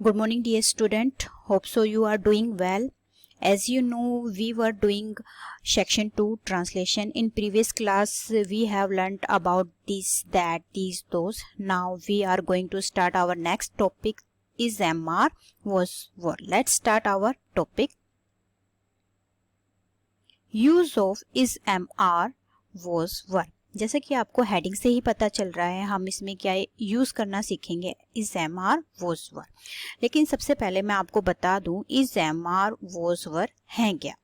Good morning, dear student. Hope so you are doing well. As you know, we were doing section 2 translation. In previous class, we have learnt about this, that, these, those. Now we are going to start our next topic is MR was were. Let's start our topic. Use of is MR was were. जैसा कि आपको heading से ही पता चल रहा है, हम इसमें क्या यूज करना सीखेंगे is am are was were. लेकिन सबसे पहले मैं आपको बता दूं is am are was were है क्या।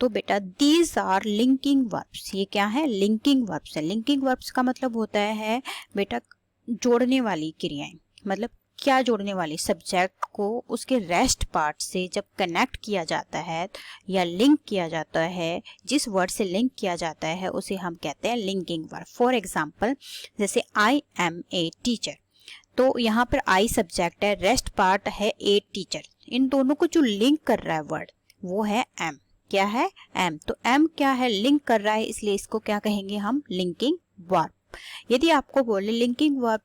तो बेटा दीज आर लिंकिंग वर्ब्स। ये क्या है? लिंकिंग वर्ब्स है। लिंकिंग वर्ब्स का मतलब होता है बेटा जोड़ने वाली क्रियाएं। मतलब क्या जोड़ने वाली? सब्जेक्ट को उसके रेस्ट पार्ट से जब कनेक्ट किया जाता है या लिंक किया जाता है, जिस वर्ड से लिंक किया जाता है उसे हम कहते हैं लिंकिंग वर्ब। फॉर एग्जांपल जैसे आई एम ए टीचर, तो यहाँ पर आई सब्जेक्ट है, रेस्ट पार्ट है ए टीचर। इन दोनों को जो लिंक कर रहा है वर्ड वो है एम। क्या है? एम। तो एम क्या है? लिंक कर रहा है, इसलिए इसको क्या कहेंगे हम? Linking verb. यदि आपको बोले लिंकिंग वर्ब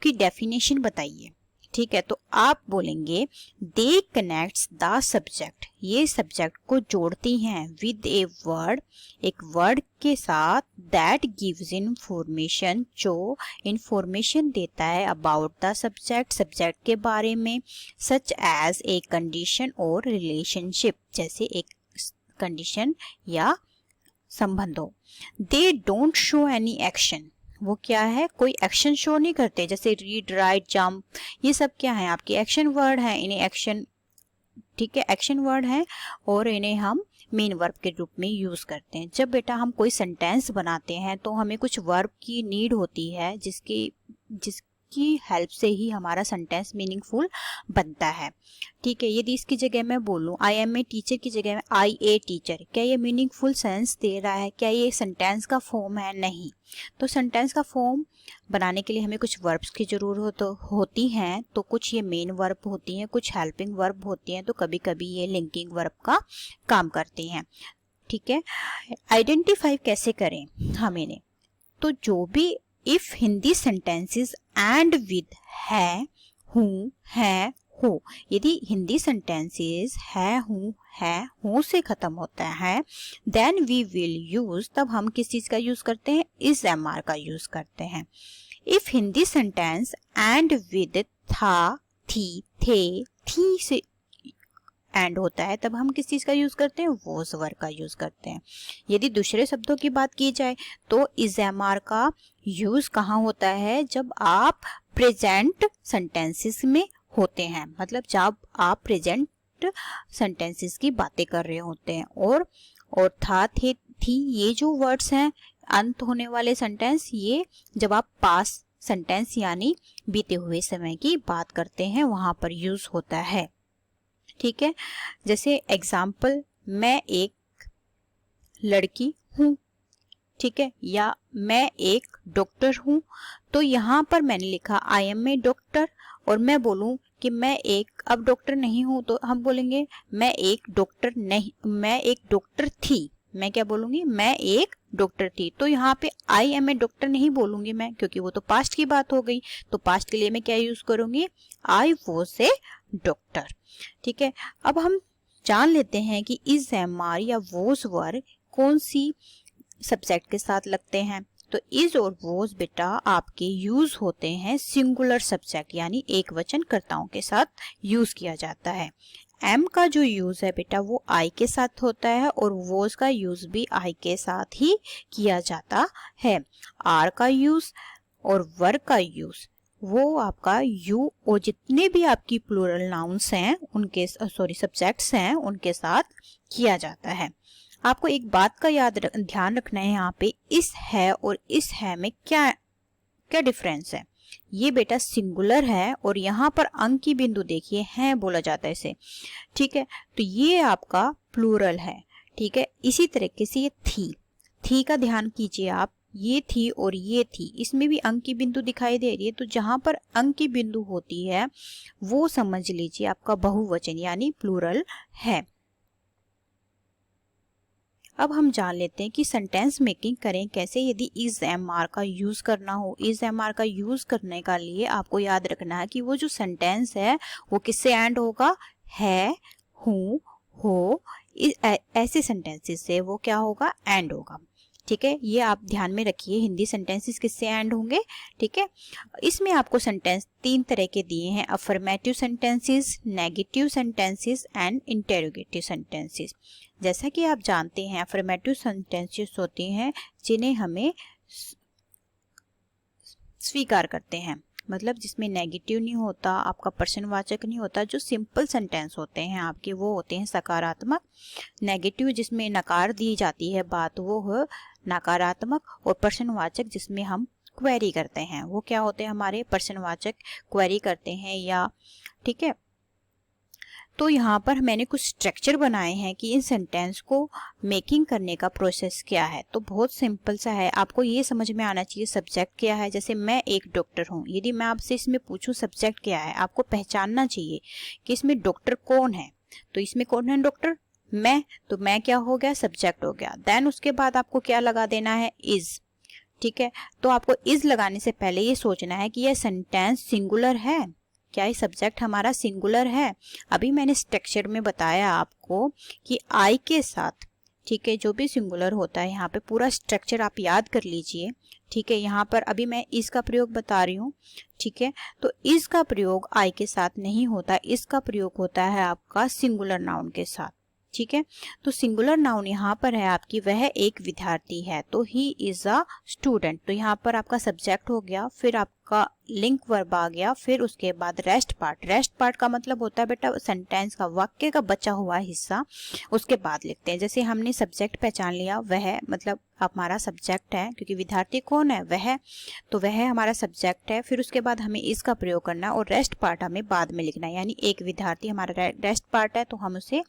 की डेफिनेशन बताइए, ठीक है, तो आप बोलेंगे दे कनेक्ट्स द सब्जेक्ट। ये सब्जेक्ट को जोड़ती हैं विद ए वर्ड, एक वर्ड के साथ दैट गिव्स इंफॉर्मेशन, जो इंफॉर्मेशन देता है अबाउट द सब्जेक्ट, सब्जेक्ट के बारे में, सच एज ए कंडीशन और रिलेशनशिप, जैसे एक कंडीशन या संबंध हो। They don't show any action. वो क्या है? कोई एक्शन शो नहीं करते, जैसे रीड, राइट, जंप, ये सब क्या है? आपके एक्शन वर्ड है। इन्हें एक्शन, ठीक है, एक्शन वर्ड है और इन्हें हम मेन वर्ब के रूप में यूज करते हैं। जब बेटा हम कोई सेंटेंस बनाते हैं तो हमें कुछ वर्ब की नीड होती है जिसकी हेल्प से ही हमारा सेंटेंस मीनिंगफुल बनता है। ठीक है, यदि इसकी जगह मैं बोलूं आई एम ए टीचर की जगह में आई ए टीचर, क्या ये मीनिंगफुल सेंस दे रहा है? क्या ये सेंटेंस का फॉर्म है? नहीं। तो सेंटेंस का फॉर्म बनाने के लिए हमें कुछ वर्ब्स की जरूरत होती हैं। तो कुछ ये मेन वर्ब होती हैं, कुछ हेल्पिंग वर्ब होती हैं, तो कभी कभी ये लिंकिंग वर्ब का काम करती हैं। ठीक है, आइडेंटिफाई कैसे करें हम इन्हें? तो जो भी if Hindi sentences and with है, हूँ, है, हो, यदि हिंदी सेंटेंसेस है, हूँ से खत्म होता है, देन वी विल यूज, तब हम किस चीज का यूज करते हैं? इज एम आर का यूज करते हैं। If Hindi sentence and with था, थी, थे, थी से एंड होता है, तब हम किस चीज का यूज करते हैं? वॉज वर का यूज करते हैं। यदि दूसरे शब्दों की बात की जाए तो इज एम आर का यूज कहाँ होता है? जब आप प्रेजेंट सेंटेंसेस में होते हैं, मतलब जब आप प्रेजेंट सेंटेंसेस की बातें कर रहे होते हैं। और था, थे, थी, ये जो वर्ड्स हैं अंत होने वाले सेंटेंस, ये जब आप पास सेंटेंस यानी बीते हुए समय की बात करते हैं वहां पर यूज होता है। ठीक है, जैसे एग्जाम्पल मैं एक लड़की हूँ, ठीक है, या मैं एक डॉक्टर हूँ। तो यहाँ पर मैंने लिखा आई एम ए डॉक्टर, और मैं बोलूँ कि मैं एक अब डॉक्टर नहीं हूँ, तो हम बोलेंगे मैं एक डॉक्टर नहीं, मैं एक डॉक्टर थी। मैं क्या बोलूंगी? मैं एक डॉक्टर थी। तो यहाँ पे आई एम ए डॉक्टर नहीं बोलूंगी मैं, क्योंकि वो तो पास्ट की बात हो गई। तो पास्ट के लिए मैं क्या यूज करूंगी? I was a doctor. ठीक है, अब हम जान लेते हैं कि इज एम आर या वॉज वर कौन सी सब्जेक्ट के साथ लगते हैं। तो इज और वॉज बेटा आपके यूज होते हैं सिंगुलर सब्जेक्ट यानी एक वचन कर्ताओं के साथ यूज किया जाता है। एम का जो यूज है बेटा वो आई के साथ होता है, और वॉज का यूज भी आई के साथ ही किया जाता है। आर का यूज और वर का यूज वो आपका यू और जितने भी आपकी प्लूरल नाउन्स हैं उनके सब्जेक्ट्स हैं उनके साथ किया जाता है। आपको एक बात का ध्यान रखना है, यहाँ पे इस है और इस है में क्या क्या डिफरेंस है। ये बेटा सिंगुलर है और यहाँ पर अंक की बिंदु देखिए है बोला जाता है इसे। ठीक है, तो ये आपका प्लूरल है। ठीक है, इसी तरीके से ये थी का ध्यान कीजिए आप, ये थी और ये थी, इसमें भी अंक की बिंदु दिखाई दे रही है। तो जहां पर अंक की बिंदु होती है वो समझ लीजिए आपका बहुवचन यानी प्लूरल है। अब हम जान लेते हैं कि सेंटेंस मेकिंग करें कैसे यदि इज एम आर का यूज़ करना हो। इज एम आर का यूज़ करने का लिए आपको याद रखना है कि वो जो सेंटेंस है वो किससे एंड होगा, है, हूँ, हो, ऐसे सेंटेंसेस से वो क्या होगा, एंड होगा। ठीक है, ये आप ध्यान में रखिए, हिंदी सेंटेंसेस किससे एंड होंगे। ठीक है, इसमें आपको सेंटेंस 3 तरह के दिए हैं, affirmative sentences, negative sentences and interrogative sentences. जैसा कि आप जानते हैं अफर्मेटिव सेंटेंसेस होते हैं जिन्हें हमें स्वीकार करते हैं, मतलब जिसमें नेगेटिव नहीं होता, आपका प्रश्नवाचक नहीं होता, जो सिंपल सेंटेंस होते हैं आपके वो होते हैं सकारात्मक। नेगेटिव जिसमें नकार दी जाती है बात वो है नकारात्मक, और प्रश्नवाचक जिसमें हम क्वेरी करते हैं वो क्या होते हैं, हमारे प्रश्नवाचक क्वेरी करते हैं या। ठीक है, तो यहाँ पर मैंने कुछ स्ट्रक्चर बनाए हैं कि इन सेंटेंस को मेकिंग करने का प्रोसेस क्या है। तो बहुत सिंपल सा है, आपको ये समझ में आना चाहिए सब्जेक्ट क्या है। जैसे मैं एक डॉक्टर हूँ, यदि मैं आपसे इसमें पूछूं सब्जेक्ट क्या है, आपको पहचानना चाहिए कि इसमें डॉक्टर कौन है। तो इसमें कौन है डॉक्टर, मैं, तो मैं क्या हो गया, सब्जेक्ट हो गया। देन उसके बाद आपको क्या लगा देना है, इज। ठीक है, तो आपको इज लगाने से पहले ये सोचना है कि यह सेंटेंस सिंगुलर है, क्या ये सब्जेक्ट हमारा सिंगुलर है। अभी मैंने स्ट्रक्चर में बताया आपको कि आई के साथ, ठीक है, जो भी सिंगुलर होता है, यहाँ पे पूरा स्ट्रक्चर आप याद कर लीजिए। ठीक है, यहाँ पर अभी मैं इस का प्रयोग बता रही हूँ। ठीक है, तो इस का प्रयोग आई के साथ नहीं होता, इसका प्रयोग होता है आपका सिंगुलर नाउन के साथ। ठीक है, तो सिंगुलर नाउन यहाँ पर है आपकी, वह एक विद्यार्थी है, तो ही इज अ स्टूडेंट। तो यहाँ पर आपका सब्जेक्ट हो गया, फिर आपका लिंक वर्ब आ गया, फिर उसके बाद रेस्ट पार्ट। रेस्ट पार्ट का मतलब होता है बेटा सेंटेंस का, वाक्य का बचा हुआ हिस्सा, उसके बाद लिखते हैं। जैसे हमने सब्जेक्ट पहचान लिया, वह मतलब हमारा सब्जेक्ट है, क्योंकि विद्यार्थी कौन है, वह, तो वह हमारा सब्जेक्ट है। फिर उसके बाद हमें इसका प्रयोग करना है और रेस्ट पार्ट हमें बाद में लिखना है, यानी एक विद्यार्थी हमारा रेस्ट पार्ट है तो हम उसे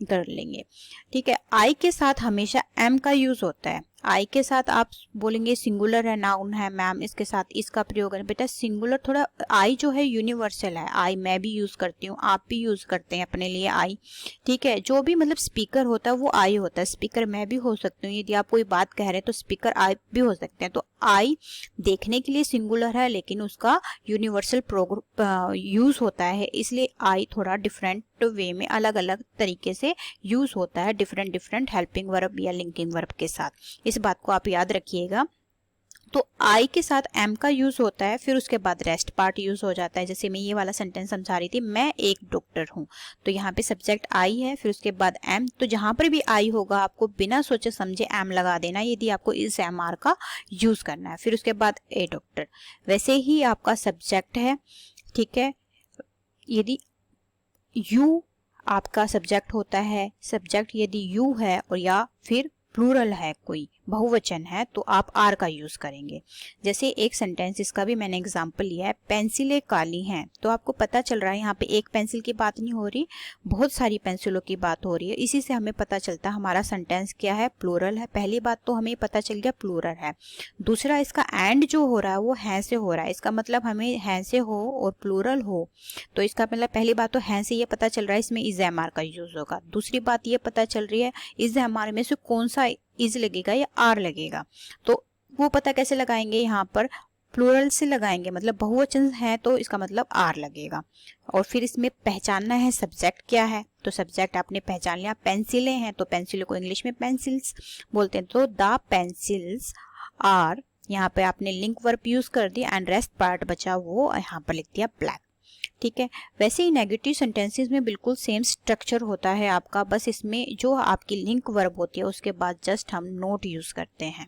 कर लेंगे। ठीक है, आई के साथ हमेशा एम का यूज होता है। आई के साथ आप बोलेंगे सिंगुलर है, नाउन है मैम, इसके साथ इसका प्रयोग है। बेटा सिंगुलर थोड़ा, आई जो है यूनिवर्सल है, आई मैं भी यूज करती हूँ, आप भी यूज करते हैं अपने लिए आई। ठीक है, जो भी मतलब स्पीकर होता है वो आई होता है, स्पीकर मैं भी हो सकती हूँ, यदि आप कोई बात कह रहे हैं तो स्पीकर आई भी हो सकते हैं। तो आई देखने के लिए सिंगुलर है लेकिन उसका यूनिवर्सल यूज होता है, इसलिए आई थोड़ा डिफरेंट वे में अलग अलग तरीके से यूज होता है, डिफरेंट डिफरेंट हेल्पिंग वर्ब या लिंकिंग वर्ब के साथ। इस बात को आप याद रखिएगा। तो आई के साथ एम का यूज होता है, फिर उसके बाद रेस्ट पार्ट यूज हो जाता है। जैसे मैं ये वाला सेंटेंस समझा रही थी, मैं एक डॉक्टर हूँ, तो यहाँ पे सब्जेक्ट आई है, फिर उसके बाद एम। तो जहां पर भी आई होगा आपको बिना सोचे समझे एम लगा देना, यदि आपको इस एम आर का यूज करना है। फिर उसके बाद ए डॉक्टर, वैसे ही आपका सब्जेक्ट है। ठीक है, यदि यू आपका सब्जेक्ट होता है, सब्जेक्ट यदि यू है और या फिर प्लूरल है, कोई बहुवचन है, तो आप आर का यूज करेंगे। जैसे एक सेंटेंस, इसका भी मैंने एग्जांपल लिया है, पेंसिलें काली हैं, तो आपको पता चल रहा है यहाँ पे एक पेंसिल की बात नहीं हो रही, बहुत सारी पेंसिलों की बात हो रही है। इसी से हमें पता चलता है हमारा सेंटेंस क्या है, प्लूरल है। पहली बात तो हमें पता चल गया प्लूरल है। दूसरा, इसका एंड जो हो रहा है वो है से हो रहा है, इसका मतलब हमें है से हो और प्लूरल हो, तो इसका मतलब पहली बात तो है से ये पता चल रहा है इसमें इज एम आर का यूज होगा। दूसरी बात ये पता चल रही है इज एम आर में से कौन सा इज लगेगा या आर लगेगा, तो वो पता कैसे लगाएंगे, यहाँ पर प्लूरल से लगाएंगे, मतलब बहुवचन है तो इसका मतलब आर लगेगा। और फिर इसमें पहचानना है सब्जेक्ट क्या है, तो सब्जेक्ट आपने पहचान लिया, पेंसिलें हैं तो पेंसिलों को इंग्लिश में पेंसिल्स बोलते हैं, तो द पेंसिल्स आर, यहाँ पे आपने लिंक वर्ब यूज कर दिया एंड रेस्ट पार्ट बचा वो यहाँ पर लिख दिया ब्लैक। ठीक है, वैसे ही नेगेटिव सेंटेंसेस में बिल्कुल सेम स्ट्रक्चर होता है आपका, बस इसमें जो आपकी लिंक वर्ब होती है उसके बाद जस्ट हम नोट यूज करते हैं।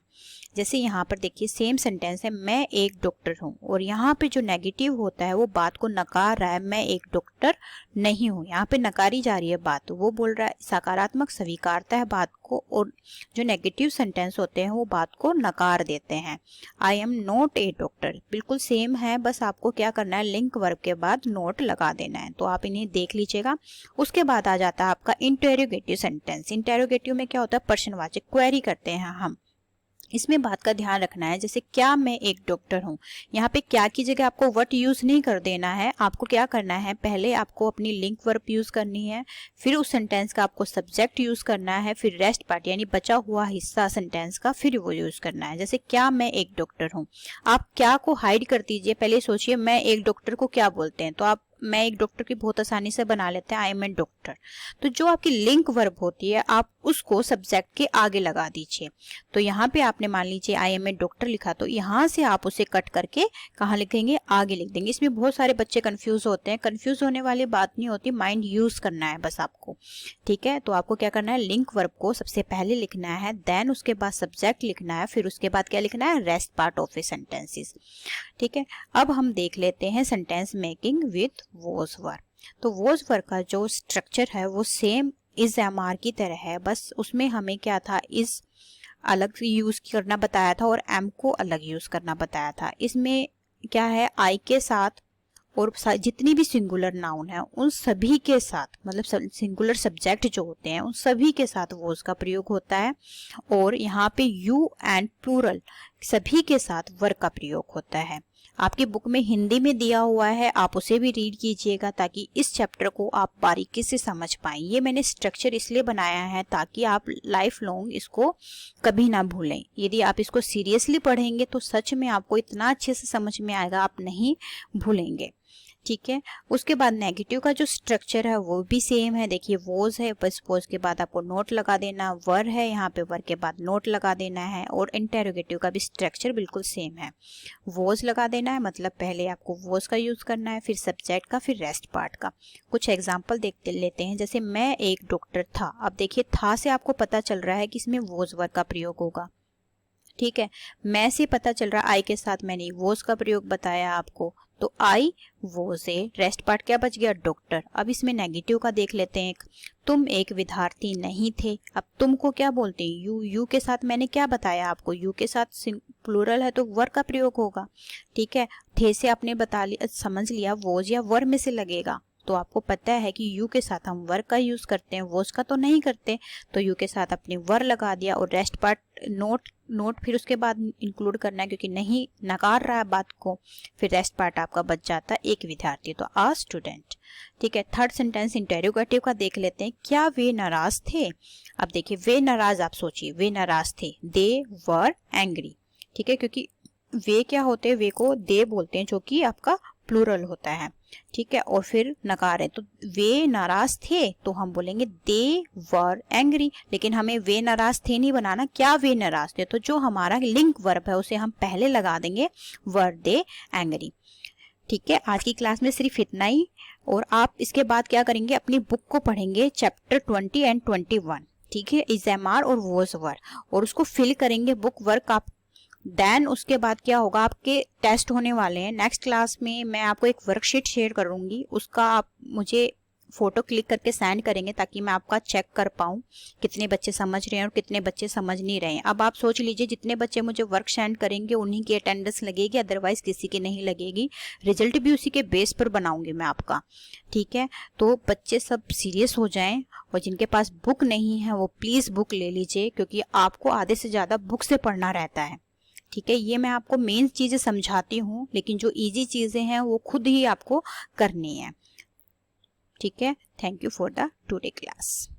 जैसे यहाँ पर देखिए सेम सेंटेंस है, मैं एक डॉक्टर हूँ, और यहाँ पे जो नेगेटिव होता है वो बात को नकार रहा है, मैं एक डॉक्टर नहीं हूँ, यहाँ पे नकारी जा रही है बात, वो बोल रहा है सकारात्मक स्वीकारता है बात को, और जो नेगेटिव सेंटेंस होते हैं वो बात को नकार देते हैं। I am not a doctor, बिल्कुल सेम है, बस आपको क्या करना है, लिंक वर्ब के बाद नोट लगा देना है। तो आप इन्हें देख लीजिएगा। उसके बाद आ जाता है आपका इंटेरोगेटिव सेंटेंस। इंटेरोगेटिव में क्या होता है, प्रश्नवाचक, क्वेरी करते हैं हम, इसमें बात का ध्यान रखना है, जैसे क्या मैं एक डॉक्टर हूँ, यहाँ पे क्या की जगह आपको व्हाट यूज नहीं कर देना है। आपको क्या करना है, पहले आपको अपनी लिंक वर्ब यूज करनी है, फिर उस सेंटेंस का आपको सब्जेक्ट यूज करना है, फिर रेस्ट पार्ट यानी बचा हुआ हिस्सा सेंटेंस का फिर वो यूज करना है। जैसे क्या मैं एक डॉक्टर हूँ, आप क्या को हाइड कर दीजिए, पहले सोचिए मैं एक डॉक्टर को क्या बोलते हैं, तो आप मैं एक डॉक्टर की बहुत आसानी से बना लेते हैं आई एम ए डॉक्टर। तो जो आपकी लिंक वर्ब होती है आप उसको सब्जेक्ट के आगे लगा दीजिए। तो यहाँ पे आपने मान लीजिए आई एम ए डॉक्टर लिखा, तो यहाँ से आप उसे कट करके कहाँ लिखेंगे, आगे लिख देंगे। इसमें बहुत सारे बच्चे कंफ्यूज होते हैं, कंफ्यूज होने वाली बात नहीं होती, माइंड यूज करना है बस आपको, ठीक है। तो आपको क्या करना है, लिंक वर्ब को सबसे पहले लिखना है, देन उसके बाद सब्जेक्ट लिखना है, फिर उसके बाद क्या लिखना है, rest part of A sentences, ठीक है। अब हम देख लेते हैं sentence making with was verb. तो वॉज वर्ब का जो स्ट्रक्चर है वो सेम इज एम आर की तरह है, बस उसमें हमें क्या था, इज अलग यूज करना बताया था और एम को अलग यूज करना बताया था। इसमें क्या है, आई के साथ और जितनी भी सिंगुलर नाउन है उन सभी के साथ, मतलब सिंगुलर सब्जेक्ट जो होते हैं उन सभी के साथ वॉज का प्रयोग होता है। और यहाँ पे यू एंड प्लूरल सभी के साथ वर्ब का प्रयोग होता है। आपकी बुक में हिंदी में दिया हुआ है, आप उसे भी रीड कीजिएगा ताकि इस चैप्टर को आप बारीकी से समझ पाएं। ये मैंने स्ट्रक्चर इसलिए बनाया है ताकि आप लाइफ लॉन्ग इसको कभी ना भूलें। यदि आप इसको सीरियसली पढ़ेंगे तो सच में आपको इतना अच्छे से समझ में आएगा, आप नहीं भूलेंगे, ठीक है। उसके बाद नेगेटिव का जो स्ट्रक्चर है वो भी सेम है। देखिए वॉज है, बस वॉज के बाद आपको नोट लगा देना, वर है, यहाँ पे वर के बाद नोट लगा देना है। और इंटेरोगेटिव का भी स्ट्रक्चर बिल्कुल सेम है, वॉज लगा देना है, मतलब पहले आपको वॉज का यूज करना है, फिर सब्जेक्ट का, फिर रेस्ट पार्ट का। कुछ एग्जाम्पल देख लेते हैं, जैसे मैं एक डॉक्टर था। अब देखिए था से आपको पता चल रहा है कि इसमें वॉज वर्ब का प्रयोग होगा, ठीक है। मैं से पता चल रहा है आई के साथ मैंने वॉज का प्रयोग बताया आपको, तो I was a, rest part क्या बच गया, डॉक्टर। अब इसमें नेगेटिव का देख लेते हैं, तुम एक विद्यार्थी नहीं थे। अब तुम को क्या बोलते हैं, यू, यू के साथ मैंने क्या बताया आपको, यू के साथ प्लूरल है तो वर्ब का प्रयोग होगा, ठीक है। थे से आपने बता लिया, समझ लिया वॉज या वर्ब में से लगेगा, तो आपको पता है कि यू के साथ हम वर्ब का यूज करते हैं, वॉज का तो नहीं करते। तो यू के साथ अपने वर्ब लगा दिया और रेस्ट पार्ट नोट फिर उसके बाद इंक्लूड करना है क्योंकि नहीं नकार रहा है बात को। फिर रेस्ट पार्ट आपका बच जाता है एक विद्यार्थी, तो आ स्टूडेंट, ठीक है। थर्ड सेंटेंस इंटेरोगेटिव का देख लेते हैं, क्या वे नाराज थे। अब देखिए वे नाराज, आप सोचिए वे नाराज थे, दे वर एंग्री, ठीक है। क्योंकि वे क्या होते हैं, वे को दे बोलते हैं जो कि आपका प्लूरल होता है, ठीक है। और फिर नकार है, तो वे नाराज थे तो हम बोलेंगे दे वर एंग्री। लेकिन हमें वे नाराज थे नहीं बनाना, क्या वे नाराज थे, तो जो हमारा लिंक वर्ब है उसे हम पहले लगा देंगे, वर दे एंग्री, ठीक है। आज की क्लास में सिर्फ इतना ही, और आप इसके बाद क्या करेंगे, अपनी बुक को पढ़ेंगे चैप्टर 20 एंड 21, ठीक है, इज एम आर और वॉज वर्ब, और उसको फिल करेंगे बुक वर्क आप। देन उसके बाद क्या होगा, आपके टेस्ट होने वाले हैं। नेक्स्ट क्लास में मैं आपको एक वर्कशीट शेयर करूंगी, उसका आप मुझे फोटो क्लिक करके सेंड करेंगे ताकि मैं आपका चेक कर पाऊँ कितने बच्चे समझ रहे हैं और कितने बच्चे समझ नहीं रहे हैं। अब आप सोच लीजिए जितने बच्चे मुझे वर्क सेंड करेंगे उन्हीं की अटेंडेंस लगेगी, अदरवाइज किसी की नहीं लगेगी। रिजल्ट भी उसी के बेस पर बनाऊंगी मैं आपका, ठीक है। तो बच्चे सब सीरियस हो जाएं, और जिनके पास बुक नहीं है वो प्लीज़ बुक ले लीजिए, क्योंकि आपको आधे से ज़्यादा बुक से पढ़ना रहता है, ठीक है। ये मैं आपको मेन चीज़ें समझाती हूँ, लेकिन जो इजी चीज़ें हैं वो खुद ही आपको करनी है, ठीक है। Thank you for the today class.